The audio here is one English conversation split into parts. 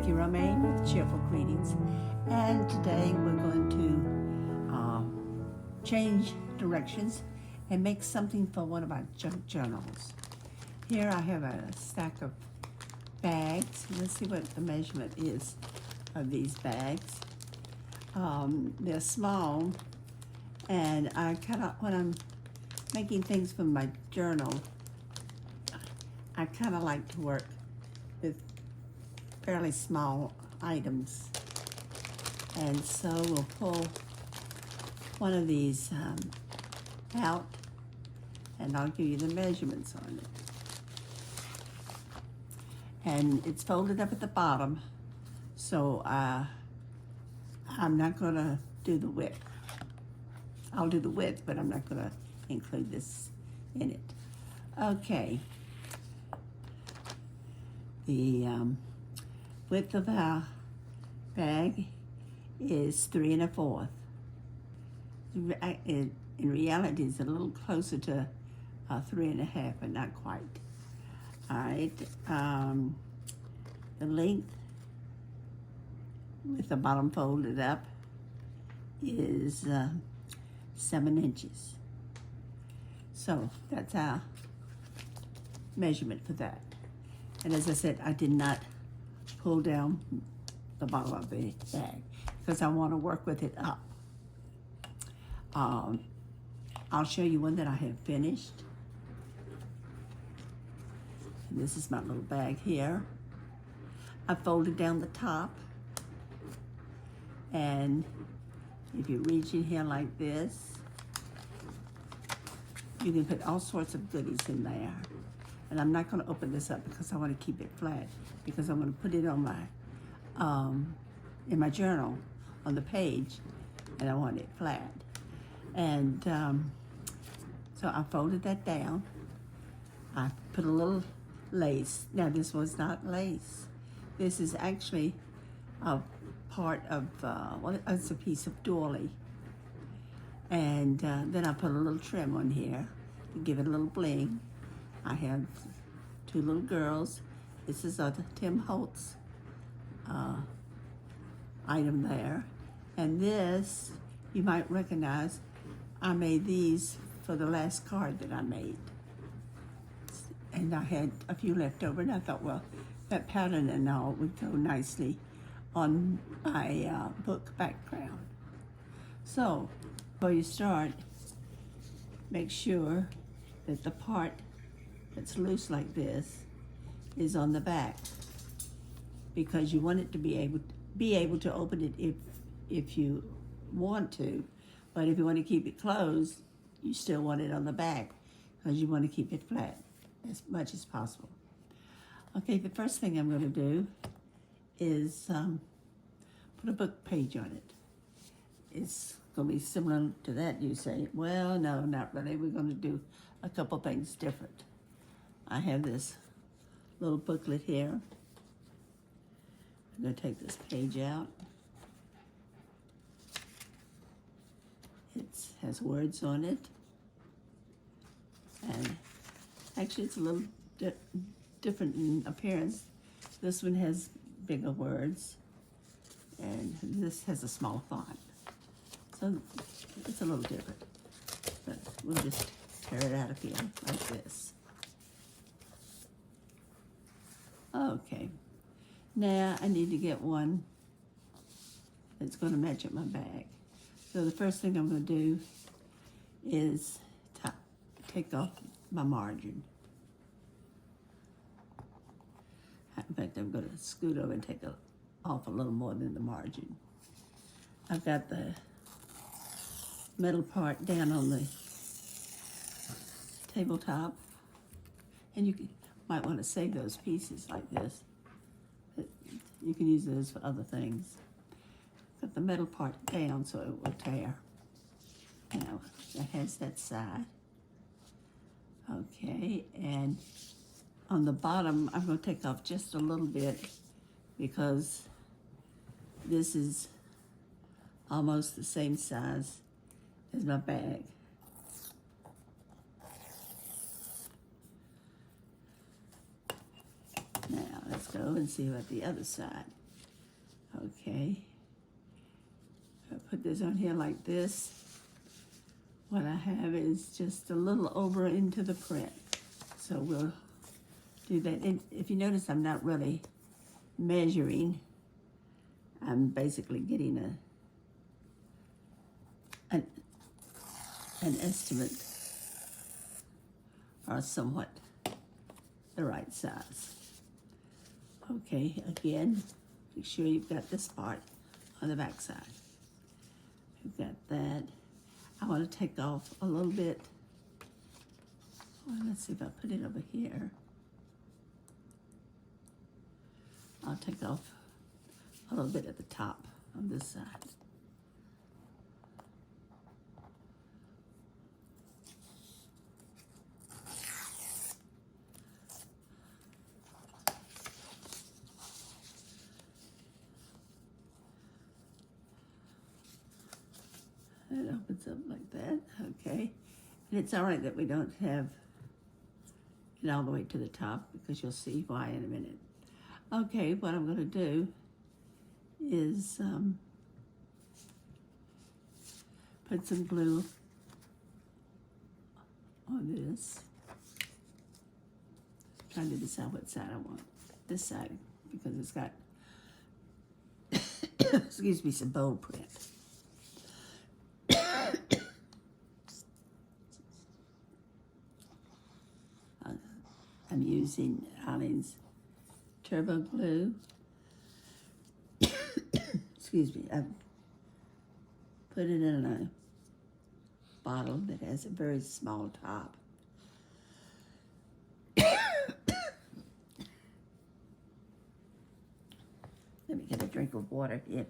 Vicky Romaine with Cheerful Greetings, and today we're going to change directions and make something for one of our junk journals. Here I have a stack of bags. Let's see what the measurement is of these bags. They're small, and when I'm making things for my journal, I kind of like to work with fairly small items. And so we'll pull one of these out, and I'll give you the measurements on it. And it's folded up at the bottom, so I'm not going to do the width. I'll do the width, but I'm not going to include this in it. Okay. The width of our bag is 3 1/4. In reality, it's a little closer to 3 1/2, but not quite. All right. The length, with the bottom folded up, is 7 inches. So that's our measurement for that. And as I said, I did not pull down the bottom of the bag because I want to work with it up. I'll show you one that I have finished. And this is my little bag here. I folded down the top, and if you reach in here like this, you can put all sorts of goodies in there. And I'm not going to open this up because I want to keep it flat, because I'm going to put it on my in my journal on the page, and I want it flat. And so I folded that down. I put a little lace. Now this was not lace. This is actually a part of it's a piece of doily. And then I put a little trim on here to give it a little bling. I have 2 little girls. This is a Tim Holtz item there. And this, you might recognize, I made these for the last card that I made. And I had a few left over, and I thought, well, that pattern and all would go nicely on my book background. So, before you start, make sure that the part that's loose like this is on the back, because you want it to be able to open it if you want to, but if you want to keep it closed, you still want it on the back because you want to keep it flat as much as possible. Okay, the first thing I'm going to do is put a book page on it. It's going to be similar to that, you say. Well, no, not really. We're going to do a couple things different. I have this little booklet here. I'm going to take this page out. It has words on it. And actually, it's a little different in appearance. This one has bigger words, and this has a small font. So it's a little different. But we'll just tear it out of here like this. Okay, now I need to get one that's going to match up my bag. So the first thing I'm going to do is take off my margin. In fact, I'm going to scoot over and take off a little more than the margin. I've got the metal part down on the tabletop, and you might want to save those pieces like this. But you can use those for other things. Put the metal part down so it will tear. Now, that has that side. Okay, and on the bottom, I'm going to take off just a little bit because this is almost the same size as my bag. Now, let's go and see about the other side. Okay. I put this on here like this. What I have is just a little over into the print. So we'll do that. And if you notice, I'm not really measuring. I'm basically getting an estimate, or somewhat the right size. Okay, again, make sure you've got this part on the back side. You've got that. I want to take off a little bit. Well, let's see if I put it over here. I'll take off a little bit at the top on this side. It opens up like that, okay. And it's all right that we don't have it all the way to the top, because you'll see why in a minute. Okay, what I'm gonna do is put some glue on this. Trying to decide what side I want. This side, because it's got, excuse me, some bold print. I'm using Allen's Turbo Glue. Excuse me, I've put it in a bottle that has a very small top. Let me get a drink of water here.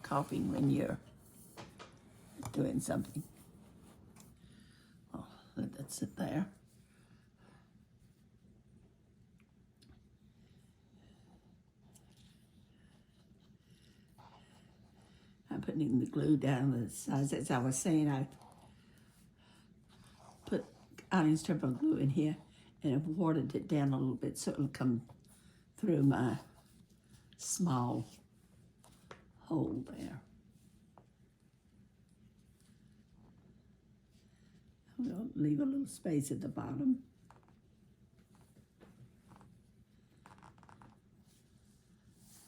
Coughing when you're doing something. Oh, let that sit there. I'm putting the glue down the sides. As I was saying, I put Allen's Turbo Glue in here and I've watered it down a little bit so it'll come through my small hole there. I'm going to leave a little space at the bottom.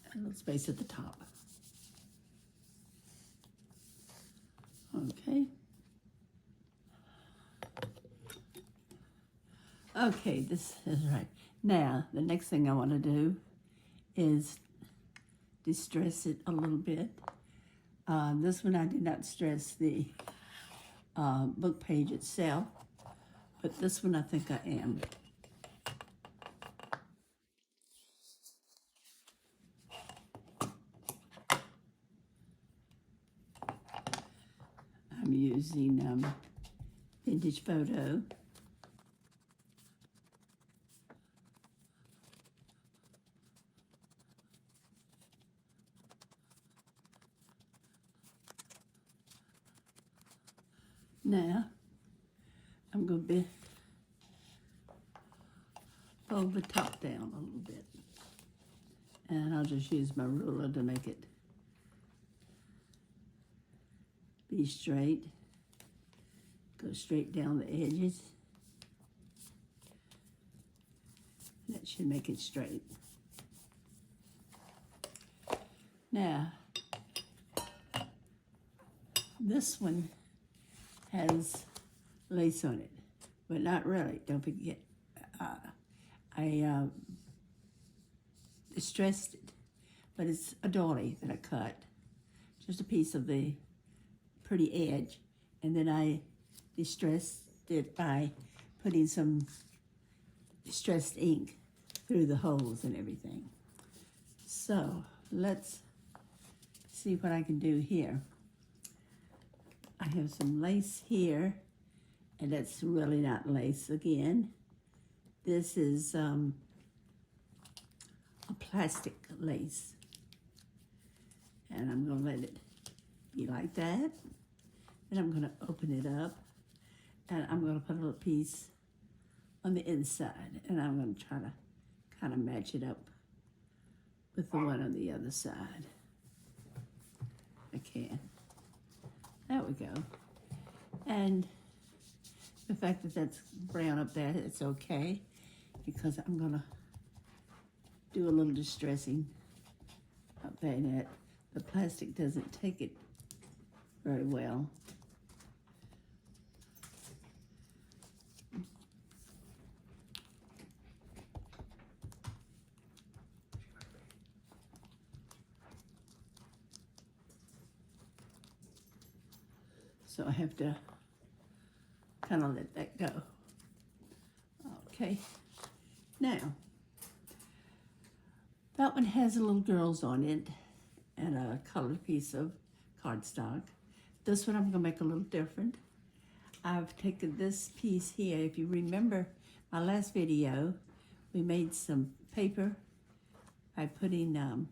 And a little space at the top. Okay. Okay, this is right. Now, the next thing I want to do is distress it a little bit. This one I did not stress the book page itself, but this one I think I am. I'm using Vintage Photo. Now, I'm going to fold the top down a little bit. And I'll just use my ruler to make it be straight. Go straight down the edges. That should make it straight. Now, this one has lace on it, but not really. Don't forget, I distressed it, but it's a dolly that I cut, just a piece of the pretty edge, and then I distressed it by putting some distressed ink through the holes and everything. So let's see what I can do here. I have some lace here, and that's really not lace again. This is a plastic lace. And I'm gonna let it be like that. And I'm gonna open it up, and I'm gonna put a little piece on the inside, and I'm gonna try to kind of match it up with the one on the other side. I can. There we go. And the fact that that's brown up there, it's okay, because I'm gonna do a little distressing up there in it. The plastic doesn't take it very well. So I have to kind of let that go. Okay, now, that one has little girls on it and a colored piece of cardstock. This one I'm gonna make a little different. I've taken this piece here. If you remember my last video, we made some paper by putting,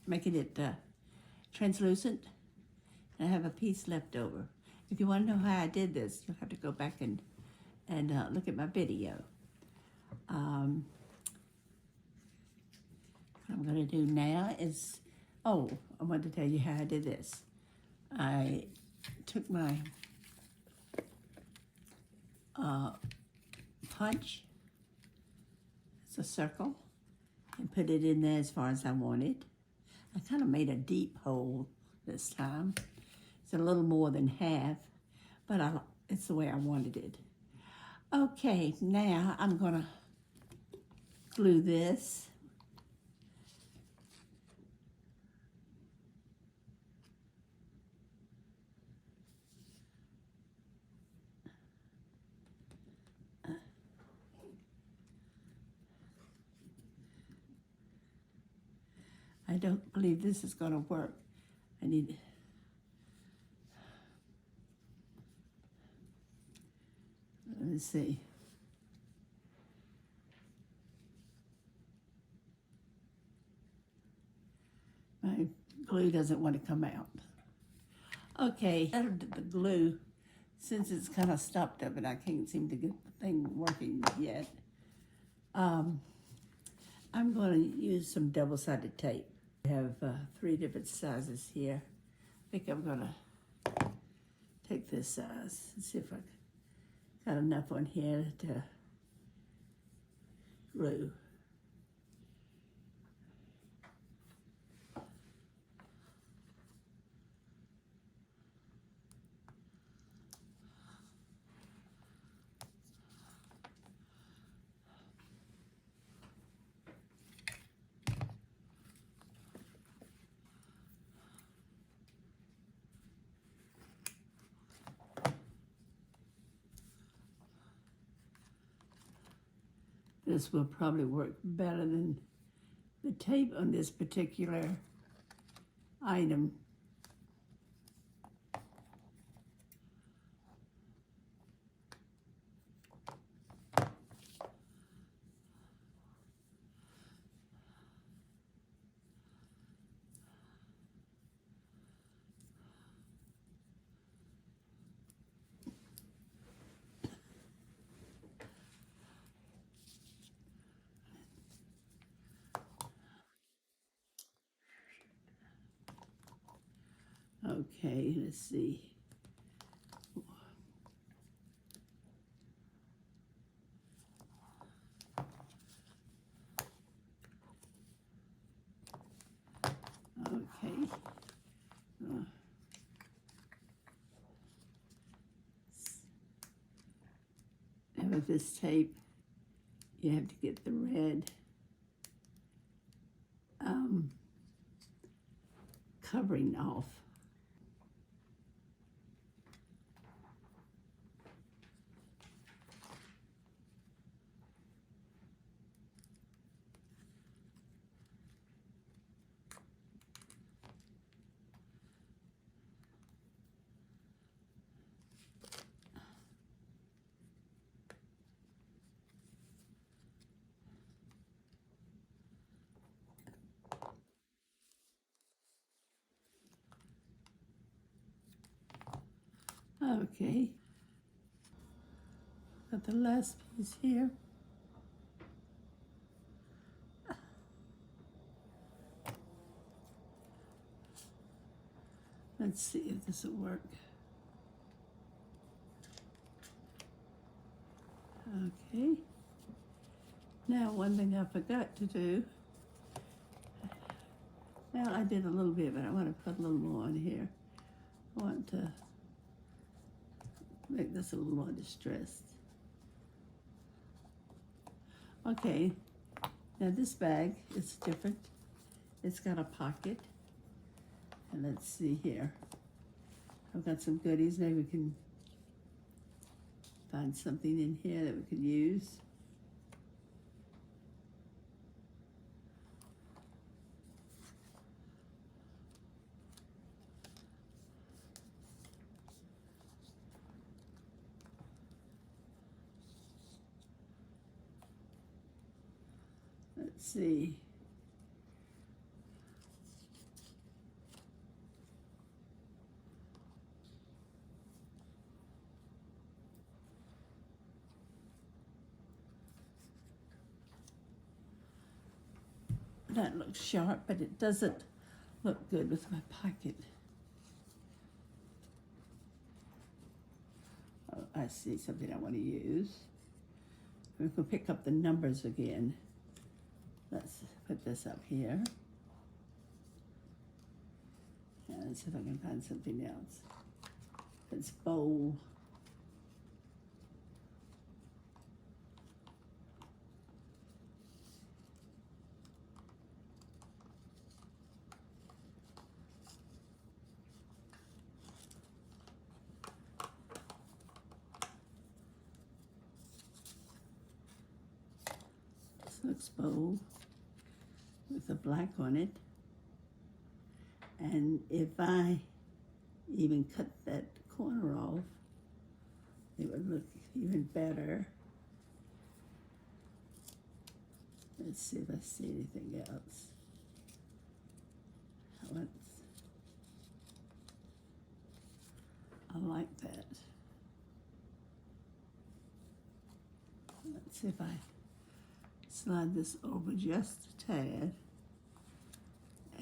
making it translucent. And I have a piece left over. If you want to know how I did this, you'll have to go back and look at my video. What I'm going to do now is, I wanted to tell you how I did this. I took my punch, it's a circle, and put it in there as far as I wanted. I kind of made a deep hole this time. It's a little more than half, but it's the way I wanted it. Okay, now I'm gonna glue this. I don't believe this is gonna work. I need, let's see. My glue doesn't want to come out. Okay, out of the glue, since it's kind of stopped up and I can't seem to get the thing working yet, I'm going to use some double-sided tape. I have 3 different sizes here. I think I'm going to take this size and see if I got enough on here to glue. This will probably work better than the tape on this particular item. Okay, let's see. Okay. And with this tape, you have to get the red covering off. Okay, got the last piece here. Let's see if this will work. Okay. Now, one thing I forgot to do. Well, I did a little bit, but I want to put a little more on here. I want to make this a little more distressed. Okay, now this bag is different. It's got a pocket. And let's see here. I've got some goodies. Maybe we can find something in here that we could use. Let's see. That looks sharp, but it doesn't look good with my pocket. Oh, I see something I want to use. We can pick up the numbers again. Let's put this up here. And let's see if I can find something else. It's bowl. This looks bold with a black on it. And if I even cut that corner off, it would look even better. Let's see if I see anything else. I like that. Let's see if I slide this over just a tad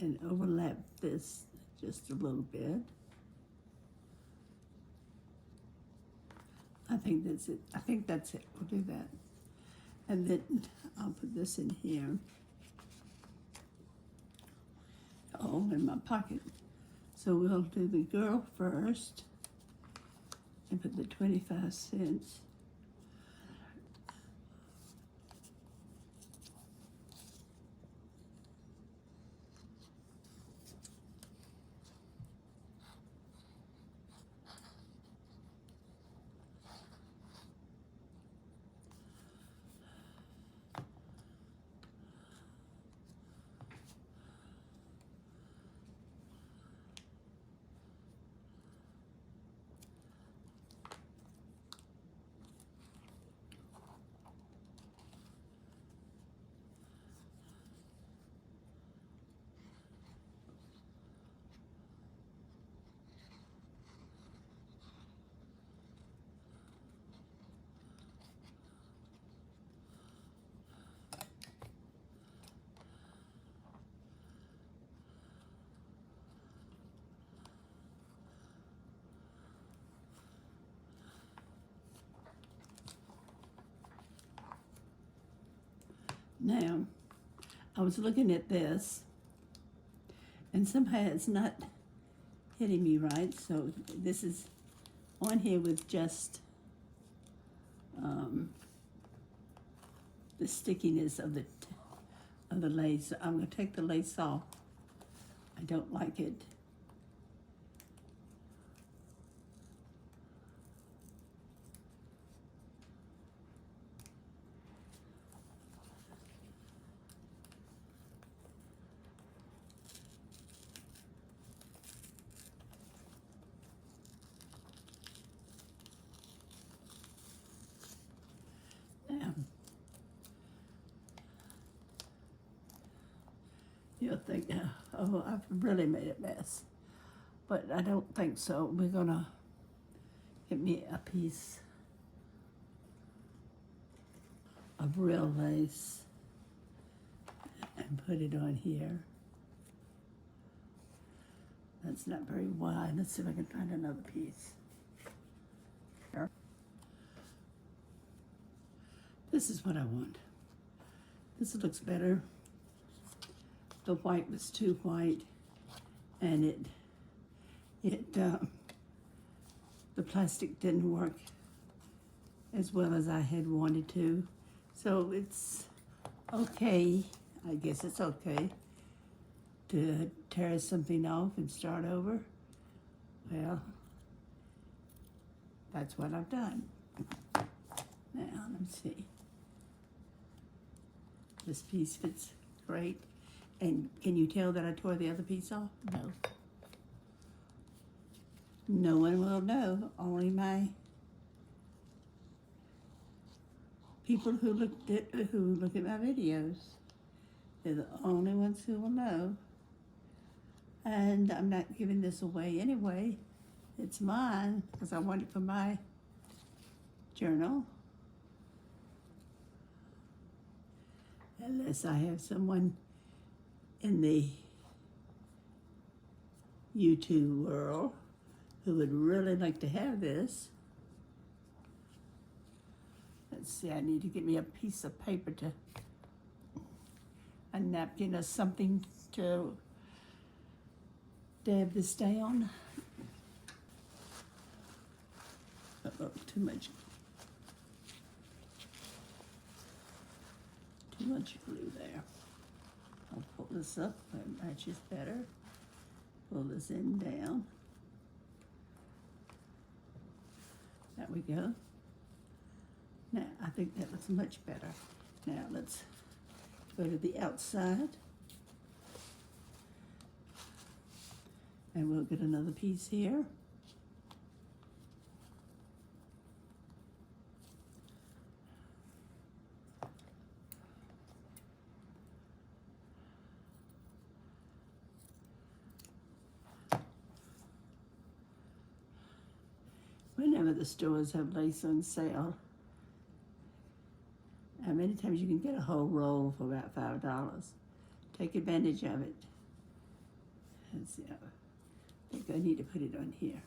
and overlap this just a little bit. I think that's it. I think that's it. We'll do that. And then I'll put this in here. Oh, in my pocket. So we'll do the girl first and put the 25 cents. Now, I was looking at this, and somehow it's not hitting me right, so this is on here with just the stickiness of the lace. So I'm going to take the lace off. I don't like it. You'll think, oh, I've really made a mess. But I don't think so. We're gonna get me a piece of real lace and put it on here. It's not very wide. Let's see if I can find another piece. Here. This is what I want. This looks better. The white was too white, and the plastic didn't work as well as I had wanted to. So it's okay, I guess it's okay to tear something off and start over. Well, that's what I've done. Now, let me see. This piece fits great. And can you tell that I tore the other piece off? No. No one will know, only my people who look at my videos. They're the only ones who will know. And I'm not giving this away anyway. It's mine because I want it for my journal. Unless I have someone in the YouTube world who would really like to have this. Let's see, I need to get me a piece of paper a napkin or something to dab this down. Uh-oh, too much glue there. I'll pull this up, that matches better. Pull this end down. There we go. Now, I think that looks much better. Now, let's go to the outside. And we'll get another piece here. Whenever the stores have lace on sale, and many times you can get a whole roll for about $5. Take advantage of it. Let's see, I think I need to put it on here.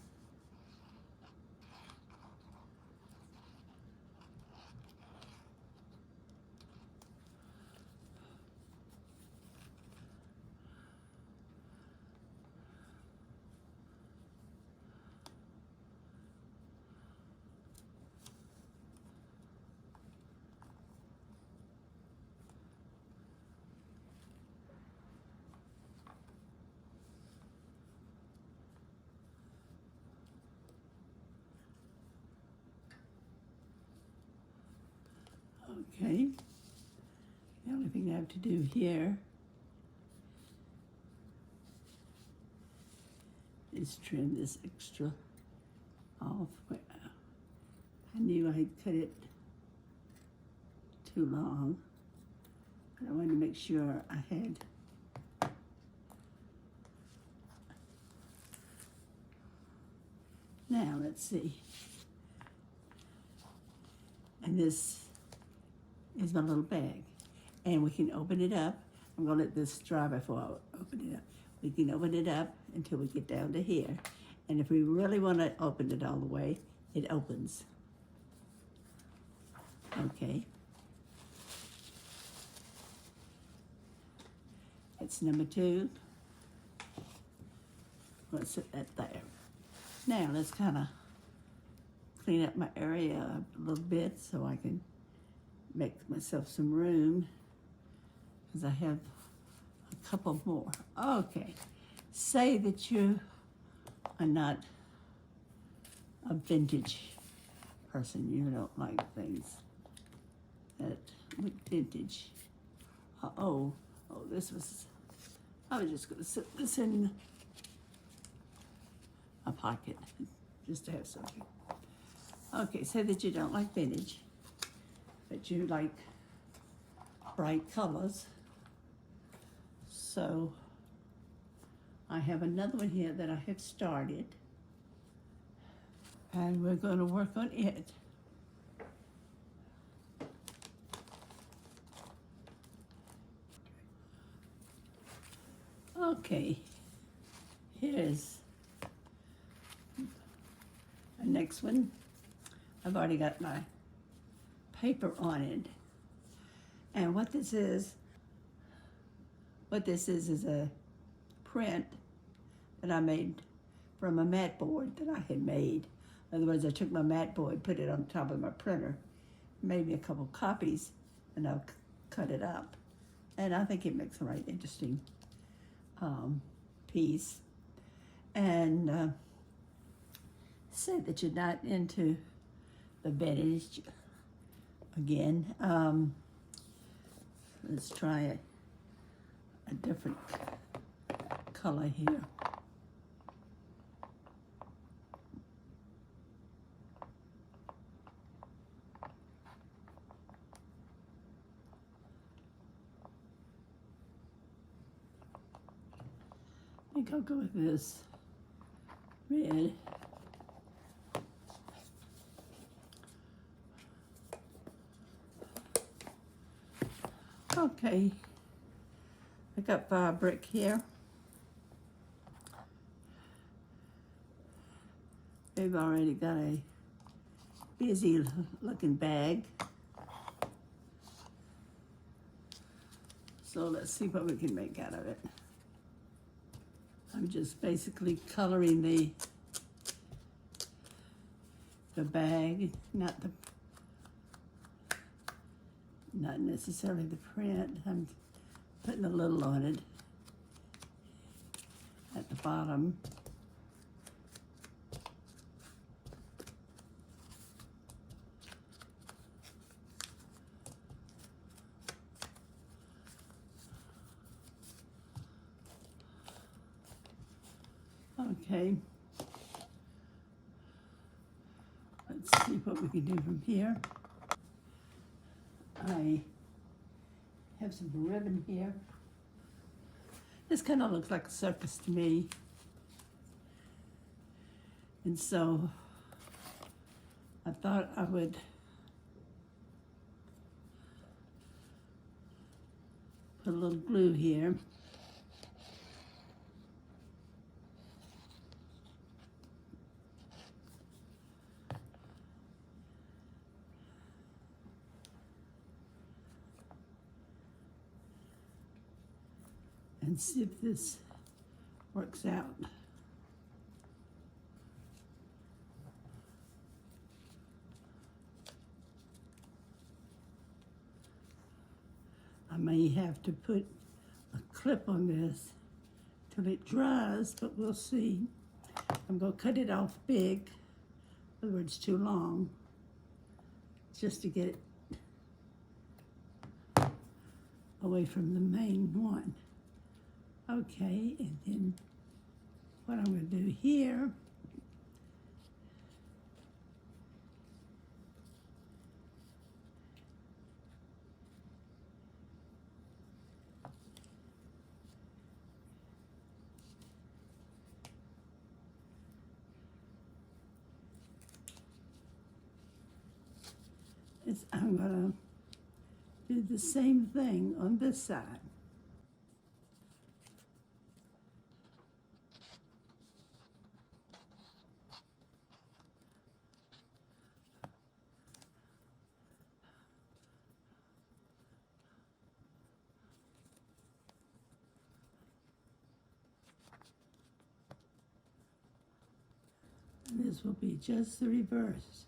Okay, the only thing I have to do here is trim this extra off. I knew I had cut it too long, but I wanted to make sure I had now, let's see. And this is my little bag. And we can open it up. I'm gonna let this dry before I open it up. We can open it up until we get down to here. And if we really wanna open it all the way, it opens. Okay. That's number 2. Let's set that there. Now let's kinda clean up my area a little bit so I can make myself some room, because I have a couple more. Okay, say that you are not a vintage person. You don't like things that look vintage. Oh, this was, I was just gonna sit this in a pocket just to have something. Okay, say that you don't like vintage, but you like bright colors. So I have another one here that I have started, and we're going to work on it. Okay, here's The next one, I've already got my paper on it. And what this is a print that I made from a mat board that I had made. In other words, I took my mat board, put it on top of my printer, made me a couple copies, and I'll cut it up. And I think it makes a right interesting piece. And say that you're not into the vintage again. Let's try a different color here. I think I'll go with this red. Okay, I got fabric here. They've already got a busy looking bag. So let's see what we can make out of it. I'm just basically coloring the bag, not necessarily the print. I'm putting a little on it at the bottom. Okay. Let's see what we can do from here. I have some ribbon here. This kind of looks like a circus to me. And so I thought I would put a little glue here. And see if this works out. I may have to put a clip on this till it dries, but we'll see. I'm gonna cut it off big, in other words, too long, just to get it away from the main one. Okay, and then what I'm going to do here is I'm going to do the same thing on this side. And this will be just the reverse.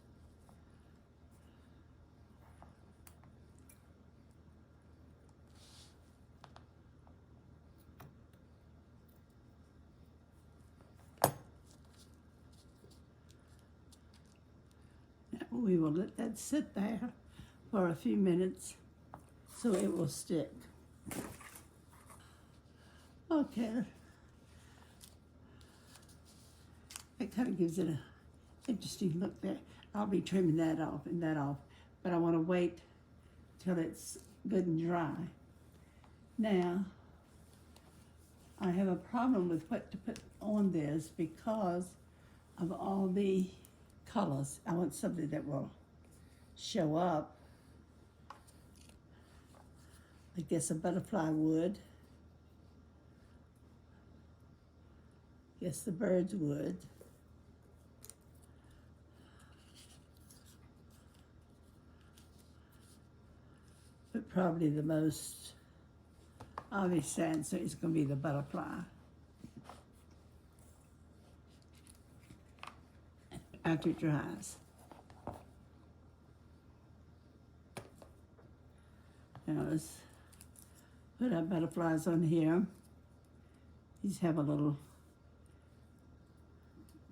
We will let that sit there for a few minutes so it will stick. Okay. That kind of gives it an interesting look there. I'll be trimming that off and that off, but I want to wait till it's good and dry. Now, I have a problem with what to put on this because of all the colors. I want something that will show up. I guess a butterfly would. Guess the birds would. probably the most obvious answer is going to be the butterfly. After it dries. Now let's put our butterflies on here. These have a little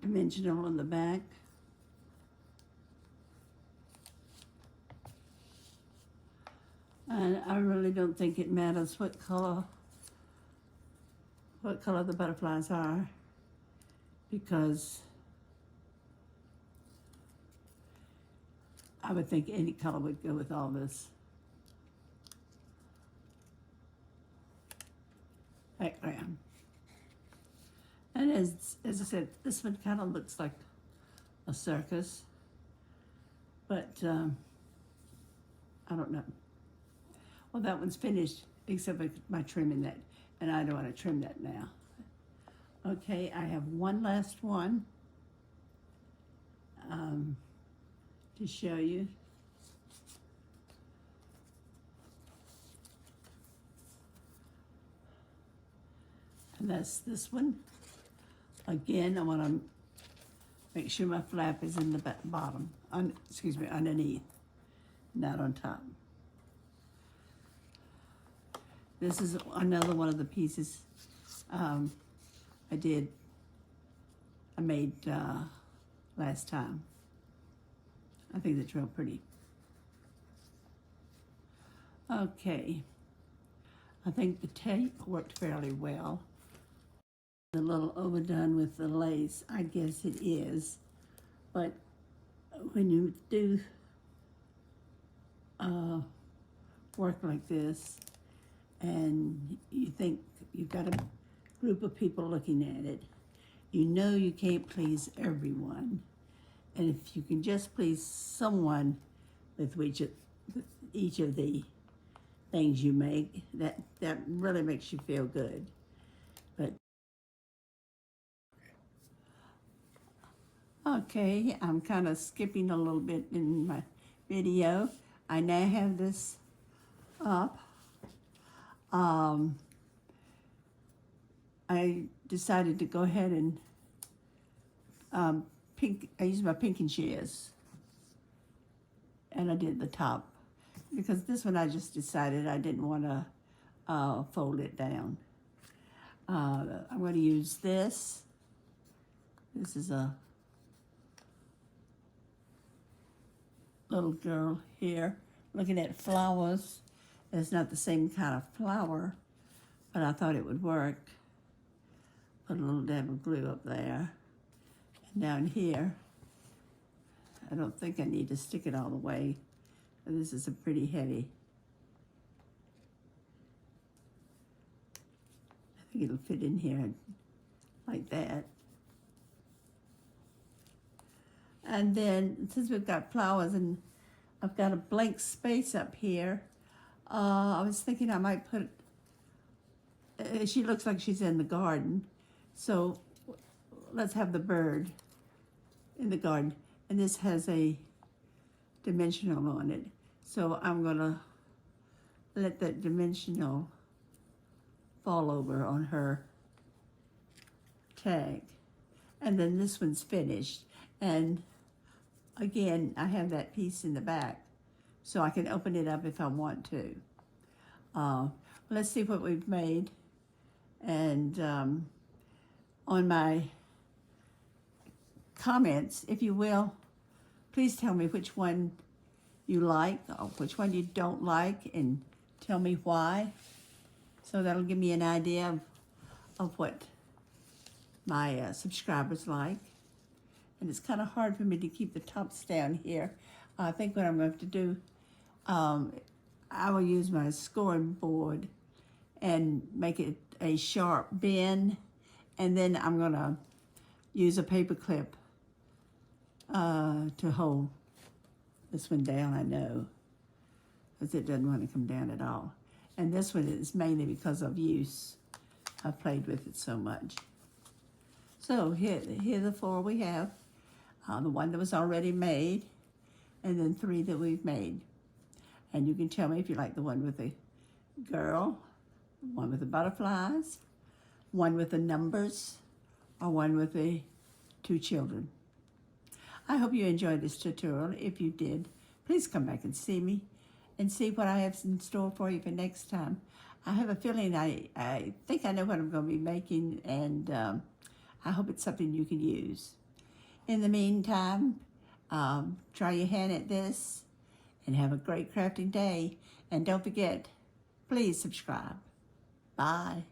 dimensional on the back. And I really don't think it matters what color the butterflies are, because I would think any color would go with all this background. And as I said, this one kind of looks like a circus, but I don't know. Well, that one's finished, except for my trimming that, and I don't want to trim that now. Okay, I have one last one to show you. And that's this one. Again, I want to make sure my flap is in the bottom, underneath, not on top. This is another one of the pieces I made last time. I think that's real pretty. Okay, I think the tape worked fairly well. A little overdone with the lace, I guess it is, but when you do work like this and you think you've got a group of people looking at it, you know you can't please everyone, and if you can just please someone with each of the things you make, that really makes you feel good. But okay, I'm kind of skipping a little bit in my video. I now have this up. I decided to go ahead and I used my pinking shears, and I did the top, because this one I just decided I didn't want to fold it down. I'm going to use this. This is a little girl here looking at flowers. It's not the same kind of flower, but I thought it would work. Put a little dab of glue up there. And down here, I don't think I need to stick it all the way. This is a pretty heavy. I think it'll fit in here like that. And then, since we've got flowers and I've got a blank space up here, I was thinking I might put, she looks like she's in the garden, so let's have the bird in the garden. And this has a dimensional on it, so I'm gonna let that dimensional fall over on her tag. And then this one's finished. And again, I have that piece in the back, so I can open it up if I want to. Let's see what we've made. And on my comments, if you will, please tell me which one you like or which one you don't like, and tell me why. So that'll give me an idea of what my subscribers like. And it's kind of hard for me to keep the tops down here. I think what I'm going to do, I will use my scoring board and make it a sharp bend, and then I'm going to use a paper clip to hold this one down, I know, because it doesn't want to come down at all. And this one is mainly because of use. I've played with it so much. So here are the four we have. The one that was already made, and then 3 that we've made. And you can tell me if you like the one with the girl, one with the butterflies, one with the numbers, or one with the two children. I hope you enjoyed this tutorial. If you did, please come back and see me and see what I have in store for you for next time. I have a feeling I think I know what I'm going to be making, and I hope it's something you can use. In the meantime, try your hand at this and have a great crafting day. And don't forget, please subscribe. Bye.